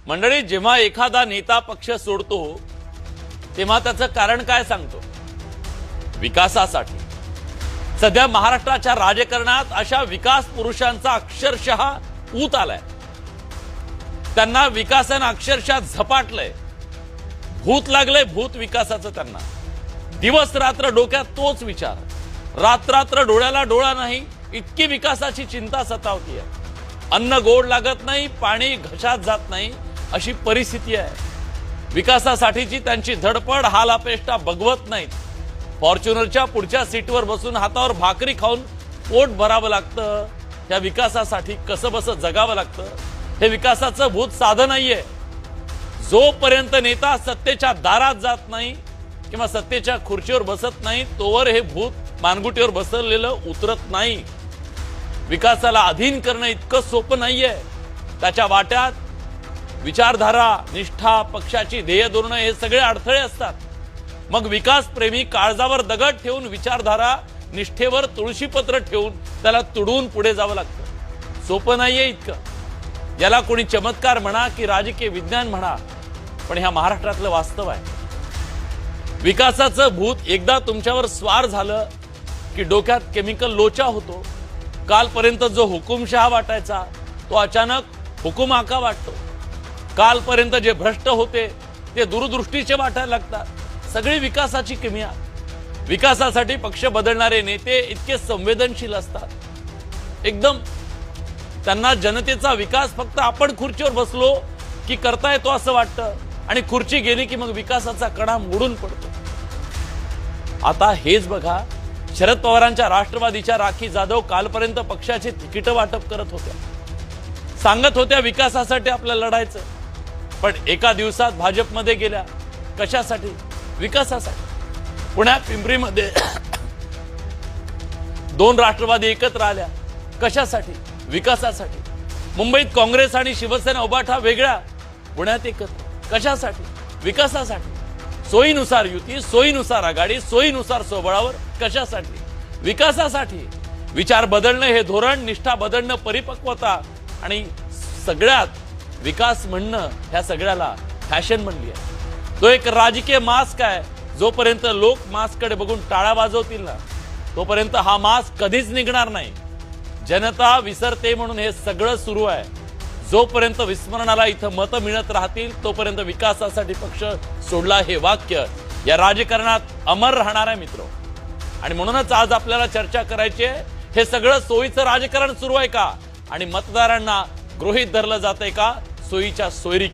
मंडळी, जेव्हा एखादा नेता पक्ष सोडतो तेव्हा त्याचं कारण काय सांगतो? विकासासाठी। सध्या महाराष्ट्राच्या राजकारणात अशा विकास पुरुषांचा अक्षरशः ऊत आलाय। त्यांना विकासानं अक्षरशः झपाटलंय, भूत लागलंय, भूत विकासाचं। त्यांना दिवस रात्र डोक्यात तोच विचार, रात्र डोळ्याला डोळा नाही इतकी विकासाची चिंता सतावतीये। अन्न गोड लागत नाही, पाणी घशात जात नाही अशी परिस्थिती आहे। विकासासाठीची त्यांची धडपड हाल अपेष्टा बघवत नाहीत। फॉर्च्युनरच्या पुढच्या सीटवर बसून हातावर भाकरी खाऊन पोट भरावं लागतं। त्या विकासासाठी कसंबसं जगावं लागतं। हे विकासाचं भूत साधं नाहीये। जोपर्यंत नेता सत्तेच्या दारात जात नाही किंवा सत्तेच्या खुर्चीवर बसत नाही तोवर हे भूत मानगुटीवर बसलेलं उतरत नाही। विकासाला अधीन करणं इतकं सोपं नाहीये। त्याच्या वाट्यात विचारधारा, निष्ठा, पक्षाची ध्येय धोरणं हे सगळे अडथळे असतात। मग विकास प्रेमी काळजावर दगड ठेवून, विचारधारा निष्ठेवर तुळशीपत्र ठेवून त्याला तुडवून पुढे जावं लागतं। सोपं नाहीये इतकं। याला कोणी चमत्कार म्हणा की राजकीय विज्ञान म्हणा, पण ह्या महाराष्ट्रातलं वास्तव आहे। विकासाचं भूत एकदा तुमच्यावर स्वार झालं की डोक्यात केमिकल लोचा होतो। कालपर्यंत जो हुकुमशहा वाटायचा तो अचानक हुकुमाका वाटतो। कालपर्यंत जे भ्रष्ट होते ते दूरदृष्टीचे वाटायला लागतात। सगळी विकासाची किमया। विकासासाठी पक्ष बदलणारे नेते इतके संवेदनशील असतात, एकदम त्यांना जनतेचा विकास फक्त आपण खुर्चीवर बसलो की करता येतो असं वाटतं, आणि खुर्ची गेली की मग विकासाचा कणा मोडून पडतो। आता हेच बघा, शरद पवारांच्या राष्ट्रवादीच्या राखी जाधव कालपर्यंत पक्षाचे तिकीट वाटप करत होत्या, सांगत होत्या विकासासाठी आपल्याला लढायचं, पण एका दिवसात भाजपमध्ये गेल्या। कशासाठी? विकासासाठी। पुण्यात पिंपरीमध्ये दोन राष्ट्रवादी एकत्र आल्या। कशासाठी? विकासासाठी। मुंबईत काँग्रेस आणि शिवसेना उभाठा वेगळ्या, पुण्यात एकत्र। कशासाठी? विकासासाठी। सोयीनुसार युती, सोयीनुसार आघाडी, सोयीनुसार सोबळावर। कशासाठी? विकासासाठी। विचार बदलणं हे धोरण, निष्ठा बदलणं परिपक्वता, आणि सगळ्यात विकास म्हणणं ह्या सगळ्याला फॅशन बनली आहे। तो एक राजकीय मास्क आहे। जोपर्यंत लोक मास्ककडे बघून टाळ्या वाजवतील ना तोपर्यंत हा मास्क कधीच निघणार नाही। जनता विसरते म्हणून हे सगळं सुरू आहे। जोपर्यंत विस्मरणाला इथं मतं मिळत राहतील तोपर्यंत विकासासाठी पक्ष सोडला हे वाक्य या राजकारणात अमर राहणार आहे मित्र। आणि म्हणूनच आज आपल्याला चर्चा करायची आहे, हे सगळं सोयीचं राजकारण सुरू आहे का, आणि मतदारांना गृहीत धरलं जातंय का सोयीच्या सोयरी?